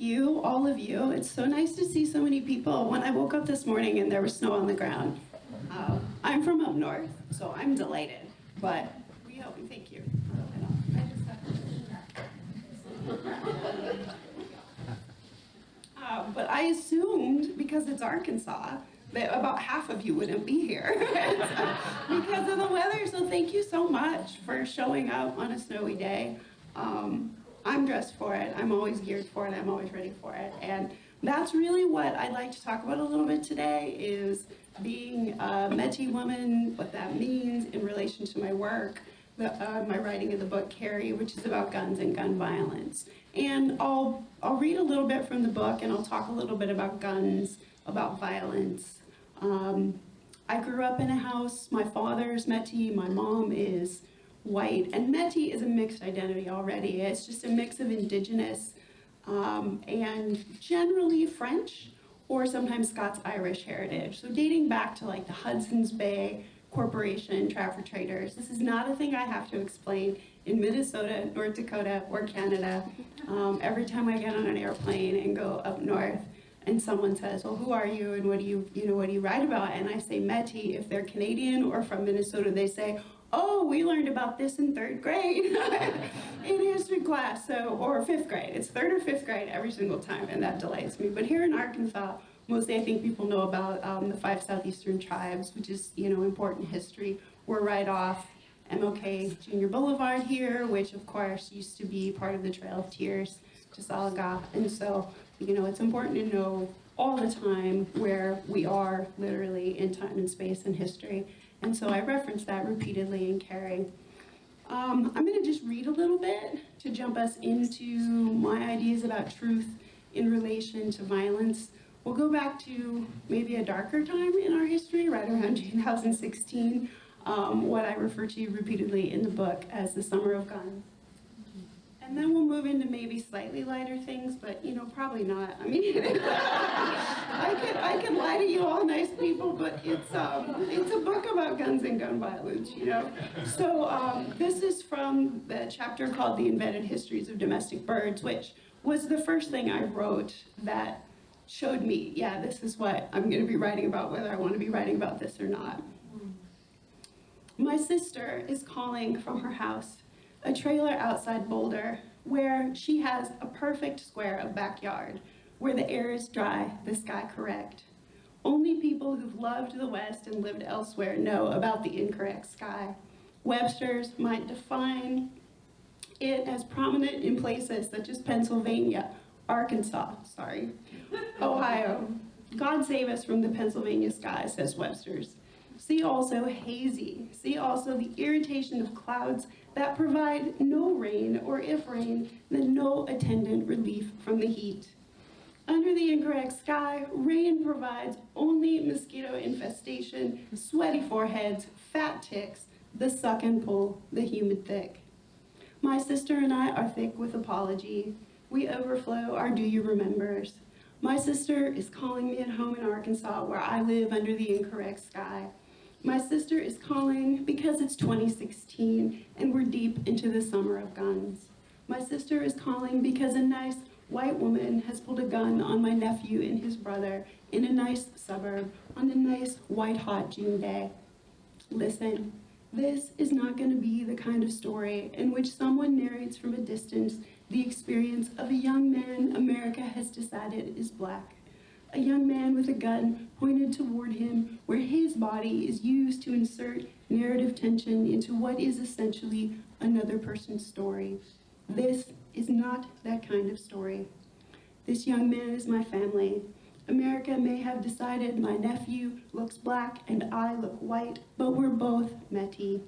you, all of you. It's so nice to see so many people. When I woke up this morning and there was snow on the ground, I'm from up north, so I'm delighted. But we thank you. But I assumed, because it's Arkansas, that about half of you wouldn't be here because of the weather. So thank you so much for showing up on a snowy day. I'm dressed for it. I'm always geared for it. I'm always ready for it. And that's really what I'd like to talk about a little bit today, is being a Métis woman, what that means in relation to my work, my writing of the book, Carrie, which is about guns and gun violence. And I'll read a little bit from the book, and I'll talk a little bit about guns, about violence. I grew up in a house, my father's Métis, my mom is white, and Métis is a mixed identity already. It's just a mix of indigenous and generally French or sometimes Scots-Irish heritage. So dating back to like the Hudson's Bay Corporation, trapper traders. This is not a thing I have to explain in Minnesota, North Dakota, or Canada. Every time I get on an airplane and go up north, and someone says, well, who are you and what do you write about? And I say Métis. If they're Canadian or from Minnesota, they say, oh, we learned about this in 3rd grade in history class, or 5th grade. It's 3rd or 5th grade every single time, and that delights me. But here in Arkansas, mostly I think people know about the 5 Southeastern tribes, which is, important history. We're right off MLK Junior Boulevard here, which of course used to be part of the Trail of Tears to Salaga. And so, it's important to know all the time where we are literally in time and space and history. And so I reference that repeatedly in Carrie. I'm going to just read a little bit to jump us into my ideas about truth in relation to violence. We'll go back to maybe a darker time in our history, right around 2016, what I refer to repeatedly in the book as the Summer of Guns. And then we'll move into maybe slightly lighter things, but probably not. I mean, I could lie to you all nice people, but it's a book about guns and gun violence, So this is from the chapter called The Invented Histories of Domestic Birds, which was the first thing I wrote that showed me, yeah, this is what I'm going to be writing about, whether I want to be writing about this or not. My sister is calling from her house, a trailer outside Boulder, where she has a perfect square of backyard, where the air is dry, the sky correct. Only people who've loved the West and lived elsewhere know about the incorrect sky. Webster's might define it as prominent in places such as Pennsylvania, Arkansas, Ohio. God save us from the Pennsylvania sky, says Webster's. See also hazy. See also the irritation of clouds that provide no rain, or if rain, then no attendant relief from the heat. Under the incorrect sky, rain provides only mosquito infestation, sweaty foreheads, fat ticks, the suck and pull, the humid thick. My sister and I are thick with apology. We overflow our do you remembers. My sister is calling me at home in Arkansas, where I live under the incorrect sky. My sister is calling because it's 2016 and we're deep into the Summer of Guns. My sister is calling because a nice white woman has pulled a gun on my nephew and his brother in a nice suburb on a nice white-hot June day. Listen, this is not going to be the kind of story in which someone narrates from a distance the experience of a young man America has decided is black. A young man with a gun pointed toward him, where his body is used to insert narrative tension into what is essentially another person's story. This is not that kind of story. This young man is my family. America may have decided my nephew looks black and I look white, but we're both Métis.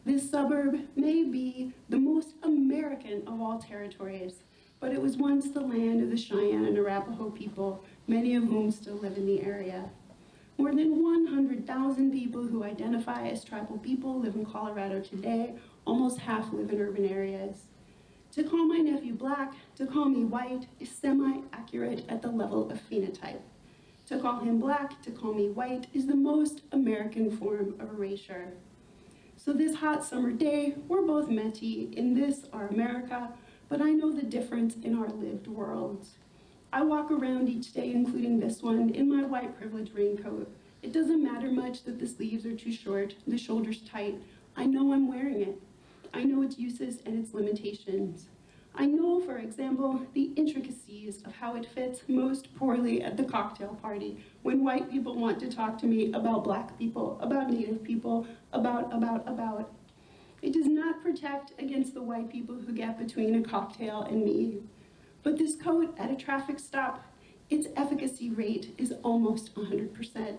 This suburb may be the most American of all territories, but it was once the land of the Cheyenne and Arapaho people, many of whom still live in the area. More than 100,000 people who identify as tribal people live in Colorado today. Almost half live in urban areas. To call my nephew black, to call me white, is semi-accurate at the level of phenotype. To call him black, to call me white, is the most American form of erasure. So this hot summer day, we're both Métis in this, our America, but I know the difference in our lived worlds. I walk around each day, including this one, in my white privilege raincoat. It doesn't matter much that the sleeves are too short, the shoulders tight. I know I'm wearing it. I know its uses and its limitations. I know, for example, the intricacies of how it fits most poorly at the cocktail party when white people want to talk to me about black people, about native people, about. It does not protect against the white people who get between a cocktail and me. But this coat at a traffic stop, its efficacy rate is almost 100%.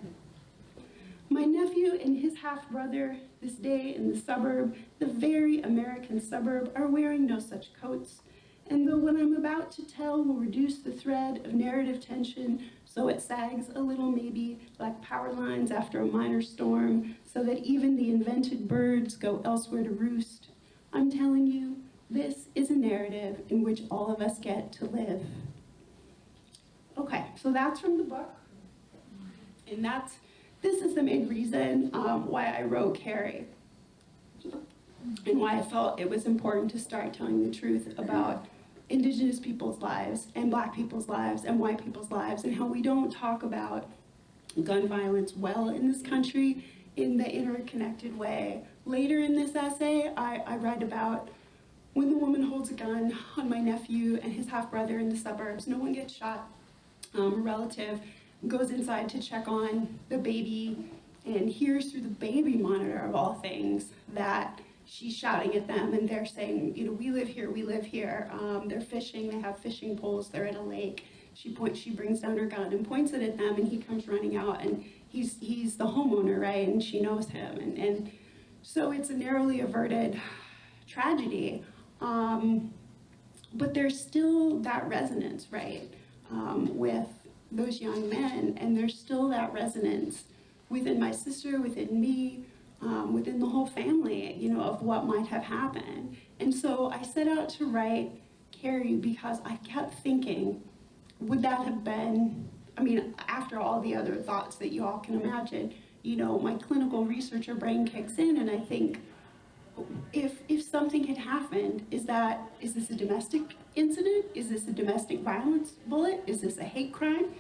My nephew and his half-brother, this day in the suburb, the very American suburb, are wearing no such coats. And though what I'm about to tell will reduce the thread of narrative tension so it sags a little maybe like power lines after a minor storm, so that even the invented birds go elsewhere to roost, I'm telling you, this is a narrative in which all of us get to live. Okay, so that's from the book, and this is the main reason why I wrote Carrie, and why I felt it was important to start telling the truth about Indigenous people's lives, and Black people's lives, and white people's lives, and how we don't talk about gun violence well in this country in the interconnected way. Later in this essay, I write about when the woman holds a gun on my nephew and his half-brother in the suburbs. No one gets shot. A relative goes inside to check on the baby and hears through the baby monitor, of all things, that she's shouting at them, and they're saying, you know, we live here, we live here. They're fishing, they have fishing poles, they're at a lake. She brings down her gun and points it at them, and he comes running out, and he's the homeowner, right? And she knows him, and so it's a narrowly averted tragedy. But there's still that resonance, right, with those young men, and there's still that resonance within my sister, within me, within the whole family, you know, of what might have happened. And so I set out to write Carrie because I kept thinking, would that have been, I mean, after all the other thoughts that you all can imagine, you know, my clinical researcher brain kicks in, and I think, if something had happened, is this a domestic incident? Is this a domestic violence bullet? Is this a hate crime?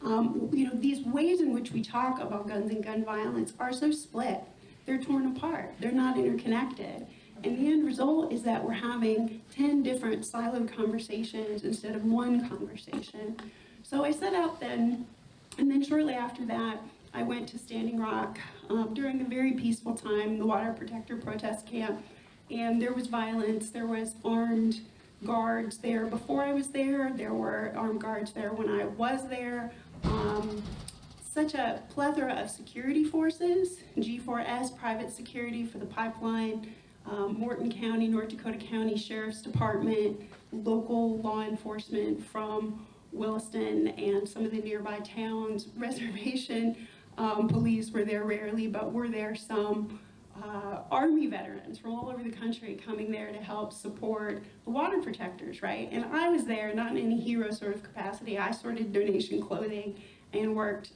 You know, these ways in which we talk about guns and gun violence are so split. They're torn apart. They're not interconnected. And the end result is that we're having 10 different siloed conversations instead of one conversation. So I set out then, and then shortly after that, I went to Standing Rock during a very peaceful time, the Water Protector protest camp, and there was violence. There was armed guards there before I was there. There were armed guards there when I was there. Such a plethora of security forces, G4S, private security for the pipeline, Morton County, North Dakota County Sheriff's Department, local law enforcement from Williston and some of the nearby towns, reservation police were there rarely, but were there some. Army veterans from all over the country coming there to help support the water protectors, right? And I was there, not in any hero sort of capacity. I sorted donation clothing and worked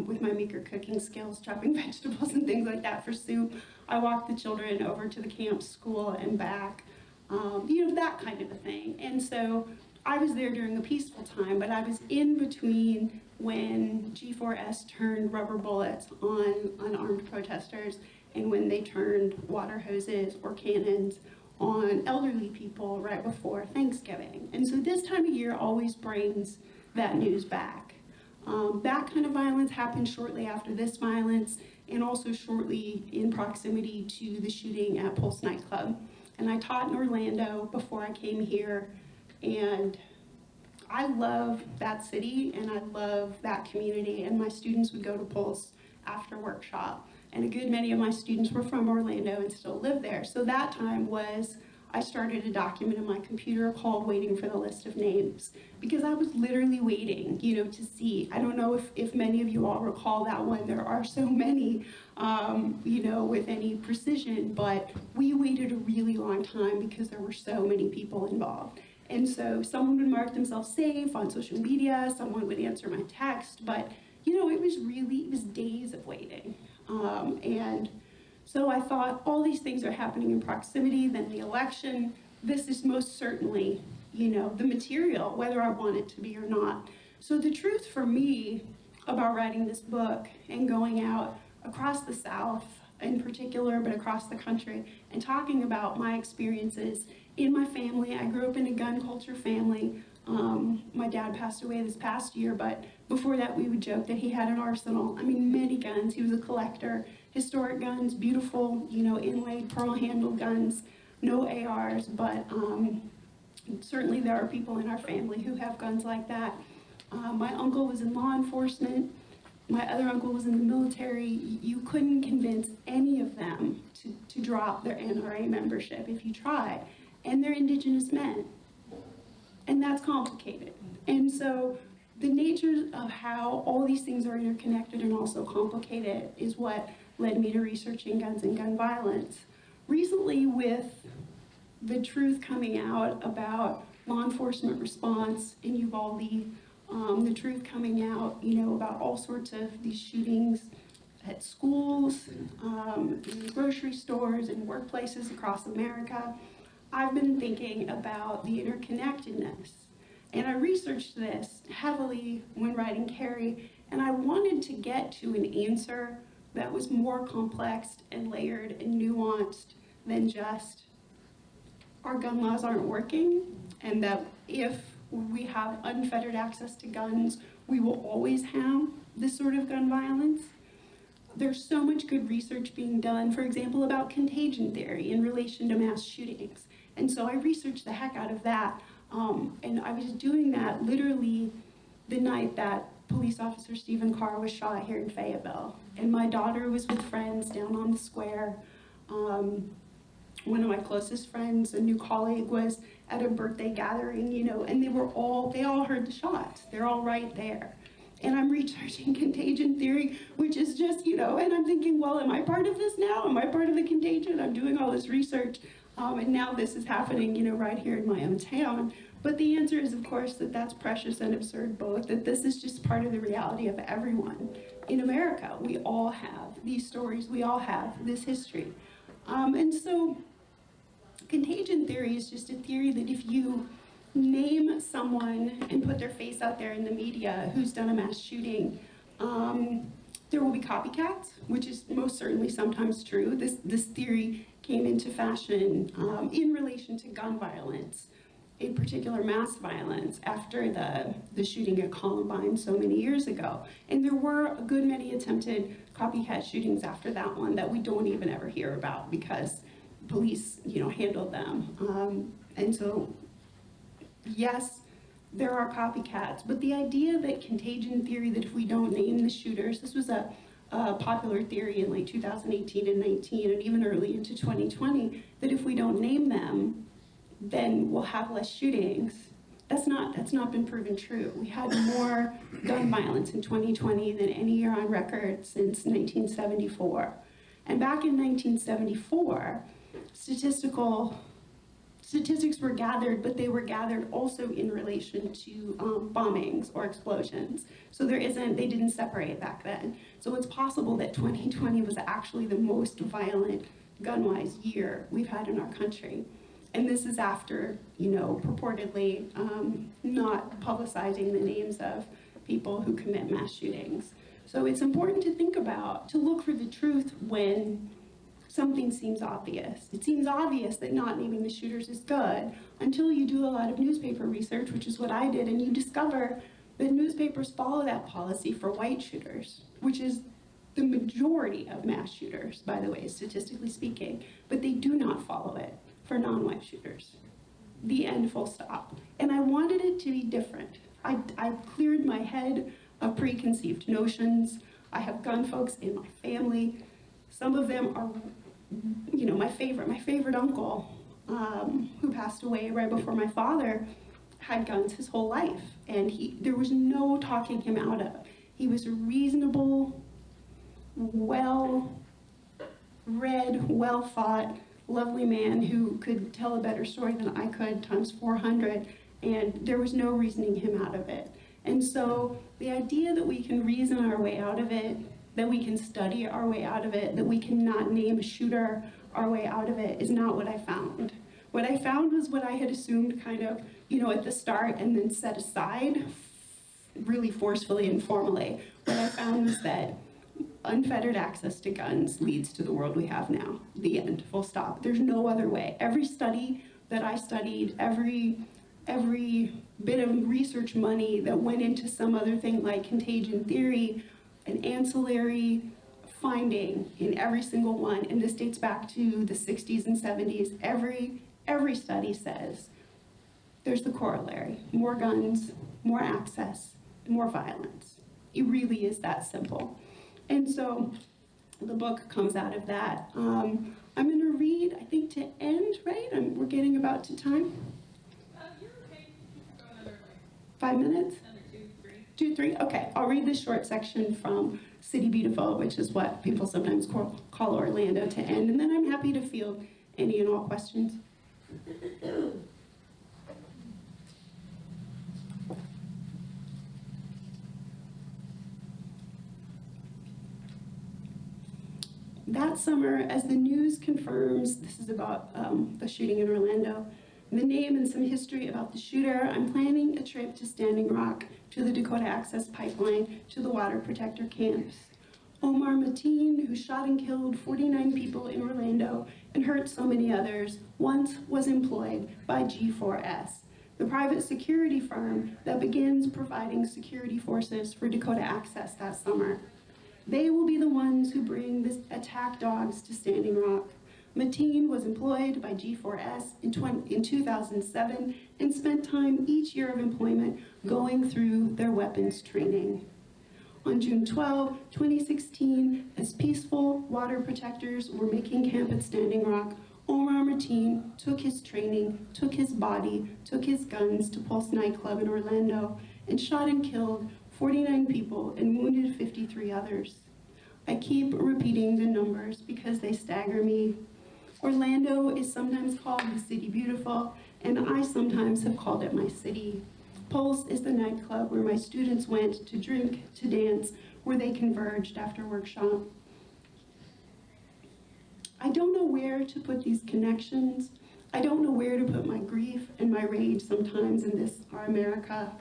with my meager cooking skills, chopping vegetables and things like that for soup. I walked the children over to the camp school and back, you know, that kind of a thing. And so I was there during a peaceful time, but I was in between when G4S turned rubber bullets on unarmed protesters and when they turned water hoses or cannons on elderly people right before Thanksgiving. And so this time of year always brings that news back. That kind of violence happened shortly after this violence, and also shortly in proximity to the shooting at Pulse nightclub. And I taught in Orlando before I came here, and I love that city and I love that community, and my students would go to Pulse after workshop. And a good many of my students were from Orlando and still live there. So that time was, I started a document in my computer called Waiting for the List of Names, because I was literally waiting, you know, to see. I don't know if many of you all recall that one. There are so many, you know, with any precision, but we waited a really long time because there were so many people involved. And so someone would mark themselves safe on social media, someone would answer my text, but, you know, it was days of waiting. And so I thought, all these things are happening in proximity, then the election, this is most certainly, you know, the material, whether I want it to be or not. So the truth for me about writing this book and going out across the South in particular, but across the country, and talking about my experiences in my family. I grew up in a gun culture family. My dad passed away this past year, but before that we would joke that he had an arsenal. I mean, many guns. He was a collector. Historic guns, beautiful, inlaid pearl handled guns, no ARs, but certainly there are people in our family who have guns like that. My uncle was in law enforcement. My other uncle was in the military. You couldn't convince any of them to drop their NRA membership if you tried. And they're indigenous men. And that's complicated. And so the nature of how all these things are interconnected and also complicated is what led me to researching guns and gun violence. Recently, with the truth coming out about law enforcement response in Uvalde, the truth coming out, about all sorts of these shootings at schools, in grocery stores, and workplaces across America, I've been thinking about the interconnectedness. And I researched this heavily when writing Carrie, and I wanted to get to an answer that was more complex and layered and nuanced than just our gun laws aren't working, and that if we have unfettered access to guns, we will always have this sort of gun violence. There's so much good research being done, for example, about contagion theory in relation to mass shootings. And so I researched the heck out of that. And I was doing that literally the night that police officer Stephen Carr was shot here in Fayetteville. And my daughter was with friends down on the square. One of my closest friends, a new colleague, was at a birthday gathering, and they all heard the shots. They're all right there. And I'm researching contagion theory, which is just, and I'm thinking, well, am I part of this now? Am I part of the contagion? I'm doing all this research, and now this is happening, right here in my own town. But the answer is, of course, that that's precious and absurd both, that this is just part of the reality of everyone. In America, we all have these stories, we all have this history. And so contagion theory is just a theory that if you name someone and put their face out there in the media who's done a mass shooting, there will be copycats, which is most certainly sometimes true. This theory came into fashion in relation to gun violence, in particular mass violence, after the shooting at Columbine so many years ago. And there were a good many attempted copycat shootings after that one that we don't even ever hear about because police, handled them. And so, yes, there are copycats, but the idea that contagion theory, that if we don't name the shooters, this was a popular theory in like 2018 and 19 and even early into 2020, that if we don't name them, then we'll have less shootings. That's not been proven true. We had more gun violence in 2020 than any year on record since 1974. And back in 1974, statistics were gathered, but they were gathered also in relation to bombings or explosions. So they didn't separate back then. So it's possible that 2020 was actually the most violent gun-wise year we've had in our country. And this is after, purportedly not publicizing the names of people who commit mass shootings. So it's important to think about, to look for the truth when something seems obvious. It seems obvious that not naming the shooters is good until you do a lot of newspaper research, which is what I did, and you discover that newspapers follow that policy for white shooters, which is the majority of mass shooters, by the way, statistically speaking, but they do not follow it for non-white shooters. The end, full stop. And I wanted it to be different. I cleared my head of preconceived notions. I have gun folks in my family. Some of them are, my favorite uncle, who passed away right before my father, had guns his whole life. And there was no talking him out of it. He was a reasonable, well-read, well-thought, lovely man who could tell a better story than I could times 400, and there was no reasoning him out of it. And so the idea that we can reason our way out of it, that we can study our way out of it, that we cannot name a shooter our way out of it is not what I found. What I found was what I had assumed kind of, at the start and then set aside really forcefully and formally, what I found was that unfettered access to guns leads to the world we have now. The end, full stop. There's no other way. Every study that I studied, every bit of research money that went into some other thing like contagion theory, an ancillary finding in every single one, and this dates back to the 60s and 70s, every study says there's the corollary: more guns, more access, more violence. It really is that simple. And so the book comes out of that. I'm going to read, I think, to end, right? We're getting about to time. You're okay. Go another 5 minutes? Another 2, 3? Okay, I'll read this short section from City Beautiful, which is what people sometimes call Orlando, to end, and then I'm happy to field any and all questions. That summer, as the news confirms, this is about the shooting in Orlando, the name and some history about the shooter, I'm planning a trip to Standing Rock, to the Dakota Access Pipeline, to the water protector camps. Omar Mateen, who shot and killed 49 people in Orlando and hurt so many others, once was employed by G4S, the private security firm that begins providing security forces for Dakota Access that summer. They will be the ones who bring the attack dogs to Standing Rock. Mateen was employed by G4S in 2007 and spent time each year of employment going through their weapons training. On June 12, 2016, as peaceful water protectors were making camp at Standing Rock, Omar Mateen took his training, took his body, took his guns to Pulse nightclub in Orlando and shot and killed 49 people and wounded 53 others. I keep repeating the numbers because they stagger me. Orlando is sometimes called the City Beautiful, and I sometimes have called it my city. Pulse is the nightclub where my students went to drink, to dance, where they converged after workshop. I don't know where to put these connections. I don't know where to put my grief and my rage sometimes in this, our America.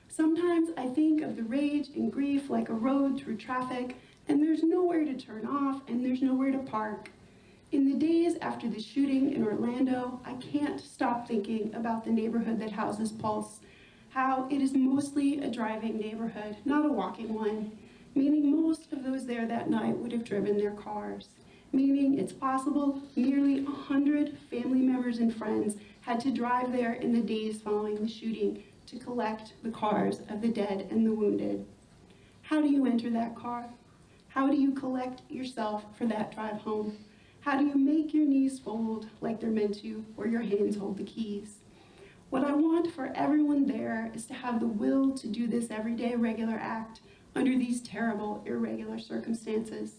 Sometimes I think of the rage and grief like a road through traffic, and there's nowhere to turn off and there's nowhere to park. In the days after the shooting in Orlando, I can't stop thinking about the neighborhood that houses Pulse, how it is mostly a driving neighborhood, not a walking one, meaning most of those there that night would have driven their cars, meaning it's possible nearly 100 family members and friends had to drive there in the days following the shooting to collect the cars of the dead and the wounded. How do you enter that car? How do you collect yourself for that drive home? How do you make your knees fold like they're meant to, or your hands hold the keys? What I want for everyone there is to have the will to do this everyday regular act under these terrible, irregular circumstances.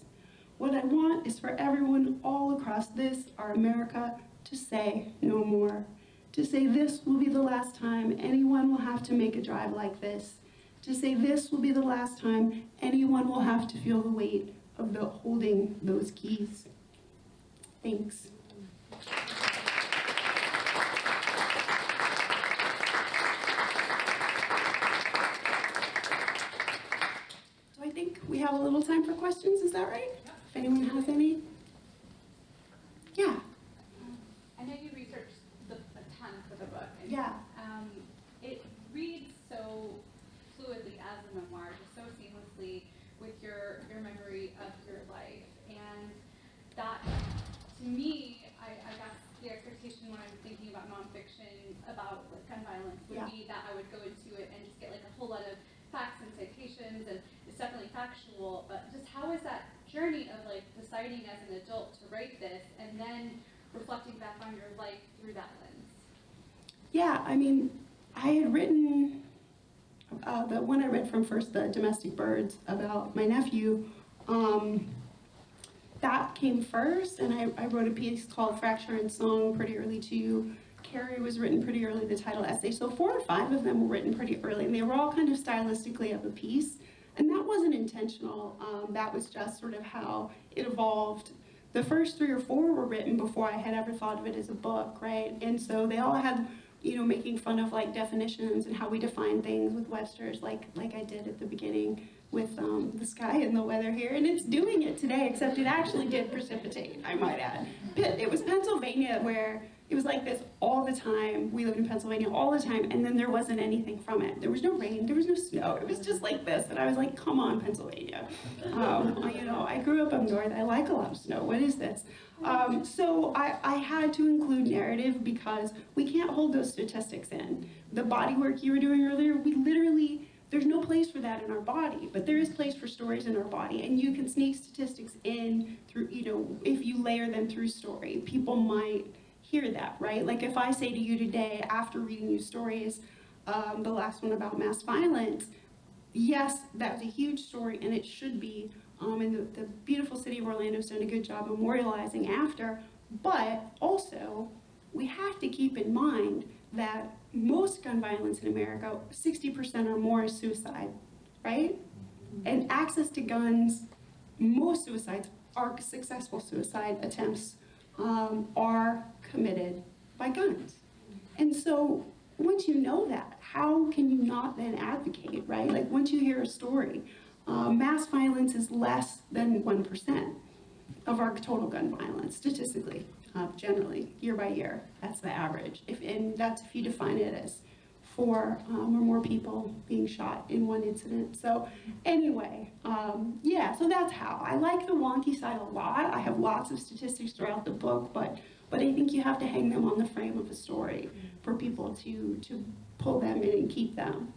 What I want is for everyone all across this, our America, to say no more. To say this will be the last time anyone will have to make a drive like this. To say this will be the last time anyone will have to feel the weight of holding those keys. Thanks. So I think we have a little time for questions, is that right? If anyone has any? Yeah. I know you researched a ton for the book. And, Yeah. it reads so fluidly as a memoir, just so seamlessly with your memory of your life. And that, to me, I guess the expectation when I'm thinking about nonfiction about like gun violence would be that I would go into it and just get like a whole lot of facts and citations, and it's definitely factual, but just how is that journey of like deciding as an adult to write this and then reflecting back on your life through that lens? Yeah, I mean, I had written, the one I read from first, the Domestic Birds, about my nephew, that came first, and I wrote a piece called Fracture and Song pretty early too. Carrie was written pretty early, the title essay, so 4 or 5 of them were written pretty early, and they were all kind of stylistically of a piece, and that wasn't intentional. That was just sort of how it evolved. The first 3 or 4 were written before I had ever thought of it as a book, right? And so they all had, making fun of like definitions and how we define things with Webster's, like I did at the beginning with the sky and the weather here, and it's doing it today, except it actually did precipitate, I might add. It was Pennsylvania where it was like this all the time. We lived in Pennsylvania all the time, and then there wasn't anything from it. There was no rain, there was no snow, it was just like this, and I was like, come on, Pennsylvania. I grew up up north, I like a lot of snow, what is this? So I had to include narrative because we can't hold those statistics in. The body work you were doing earlier, we literally, there's no place for that in our body, but there is place for stories in our body, and you can sneak statistics in through, if you layer them through story, people might hear that, right? Like if I say to you today, after reading you stories, the last one about mass violence, yes, that was a huge story, and it should be, and the beautiful city of Orlando has done a good job memorializing after, but also, we have to keep in mind that most gun violence in America, 60% or more is suicide, right? And access to guns, most suicides are successful suicide attempts, are committed by guns. And so once you know that, how can you not then advocate, right? Like once you hear a story, mass violence is less than 1% of our total gun violence, statistically, generally, year by year. That's the average. And that's if you define it as 4 or more people being shot in one incident. So anyway, so that's how. I like the wonky side a lot. I have lots of statistics throughout the book, but I think you have to hang them on the frame of a story for people to pull them in and keep them.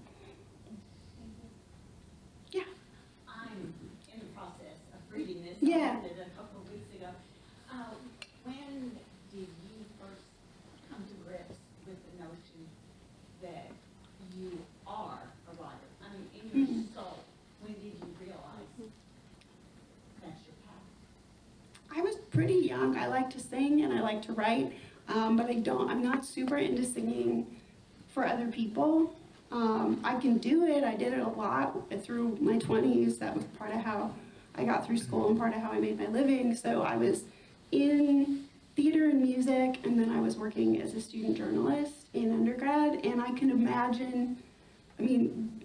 Yeah. I'm in the process of reading this. Yeah. I read it a couple of weeks ago. When did you first come to grips with the notion that you are a writer? I mean, in your soul, when did you realize that's your path? I was pretty young. I like to sing and I like to write, but I'm not super into singing for other people. I can do it. I did it a lot through my 20s. That was part of how I got through school and part of how I made my living. So I was in theater and music, and then I was working as a student journalist in undergrad, and I can imagine,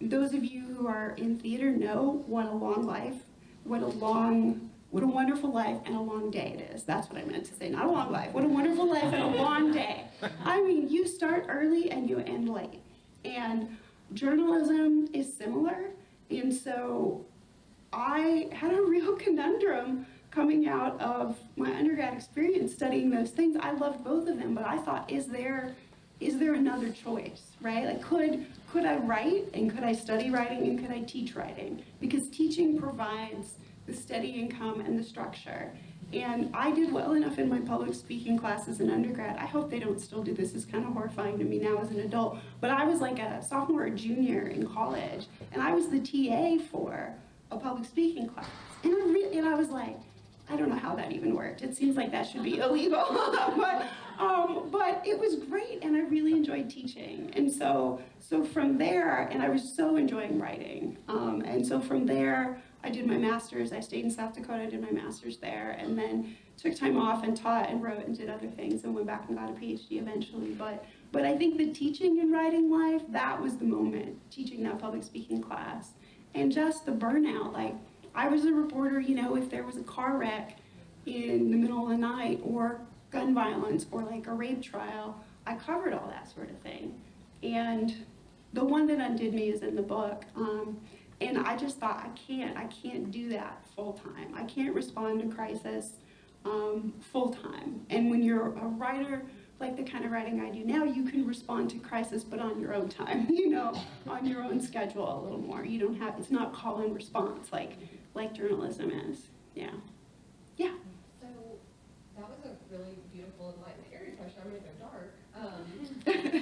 those of you who are in theater know what a long life, what a wonderful life and a long day it is. That's what I meant to say, not a long life. What a wonderful life and a long day. You start early and you end late. And journalism is similar, and so I had a real conundrum coming out of my undergrad experience studying those things. I loved both of them, but I thought, is there another choice, right? Like, could I write, and could I study writing, and could I teach writing? Because teaching provides the steady income and the structure. And I did well enough in my public speaking classes in undergrad. I hope they don't still do this. It's kind of horrifying to me now as an adult. But I was like a sophomore or junior in college, and I was the TA for a public speaking class. And I was like, I don't know how that even worked. It seems like that should be illegal. but it was great, and I really enjoyed teaching. And so from there, and I was so enjoying writing. And so from there, I did my master's. I stayed in South Dakota, did my master's there, and then took time off and taught and wrote and did other things and went back and got a PhD eventually. But I think the teaching and writing life, that was the moment, teaching that public speaking class. And just the burnout, like, I was a reporter, if there was a car wreck in the middle of the night or gun violence or like a rape trial, I covered all that sort of thing. And the one that undid me is in the book. And I just thought, I can't do that full time. I can't respond to crisis full time. And when you're a writer, like the kind of writing I do now, you can respond to crisis, but on your own time, on your own schedule a little more. You don't have, it's not call and response like journalism is. Yeah. So that was a really beautiful and light and airy question. I'm gonna go dark.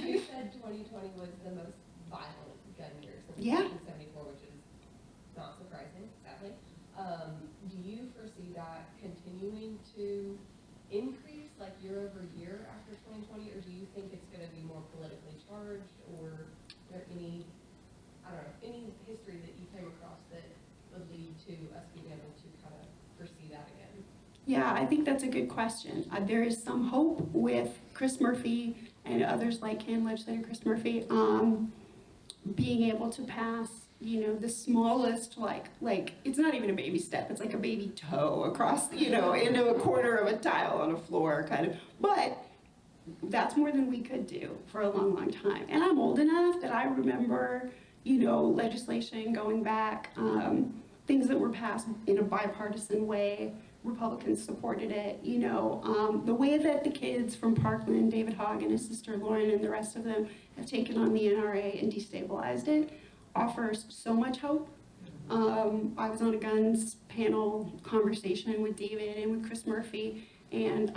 You said 2020 was the most violent gun year since 1974, which is not surprising, sadly. Do you foresee that continuing to increase like year over year after 2020, or do you think it's going to be more politically charged, or any history that you came across that would lead to us being able to kind of foresee that again? Yeah, I think that's a good question. There is some hope with Chris Murphy and others like him, Legislator Chris Murphy, being able to pass, the smallest, like it's not even a baby step, it's like a baby toe across, into a corner of a tile on a floor, kind of. But that's more than we could do for a long, long time. And I'm old enough that I remember, legislation going back, things that were passed in a bipartisan way. Republicans supported it, the way that the kids from Parkland, David Hogg and his sister Lauren and the rest of them have taken on the NRA and destabilized it offers so much hope. I was on a guns panel conversation with David and with Chris Murphy and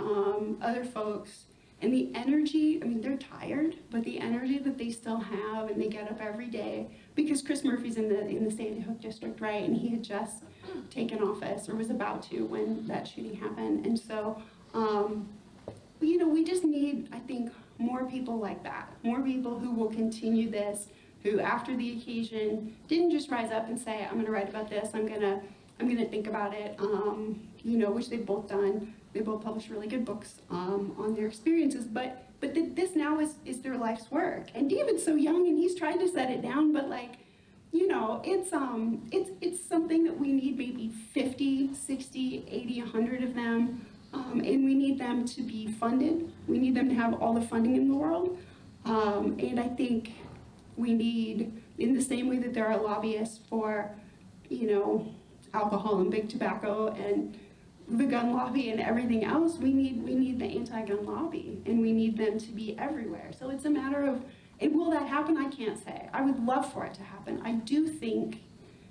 other folks, and the energy, they're tired, but the energy that they still have, and they get up every day, because Chris Murphy's in the Sandy Hook district, right, and he had just taken office, or was about to when that shooting happened, and so, we just need, I think, more people like that, more people who will continue this, who after the occasion didn't just rise up and say, I'm going to write about this, I'm gonna think about it, which they've both done. They both published really good books on their experiences, but this now is their life's work. And David's so young and he's trying to set it down, but it's something that we need maybe 50, 60, 80, 100 of them, and we need them to be funded. We need them to have all the funding in the world, and I think we need, in the same way that there are lobbyists for, alcohol and big tobacco and the gun lobby and everything else, we need the anti-gun lobby, and we need them to be everywhere. So it's a matter of, and will that happen? I can't say. I would love for it to happen. I do think,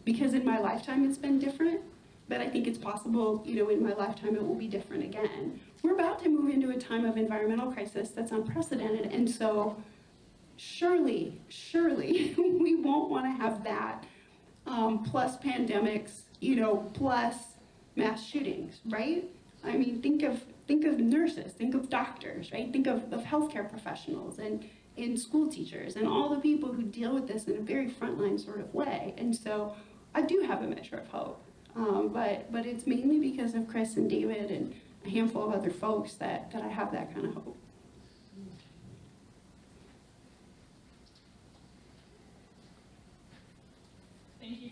because in my lifetime it's been different, but I think it's possible, in my lifetime it will be different again. We're about to move into a time of environmental crisis that's unprecedented, and so surely, we won't want to have that, plus pandemics, plus mass shootings, right? Think of nurses, think of doctors, right? Think of healthcare professionals and school teachers and all the people who deal with this in a very frontline sort of way. And so I do have a measure of hope, but it's mainly because of Chris and David and a handful of other folks that I have that kind of hope. Thank you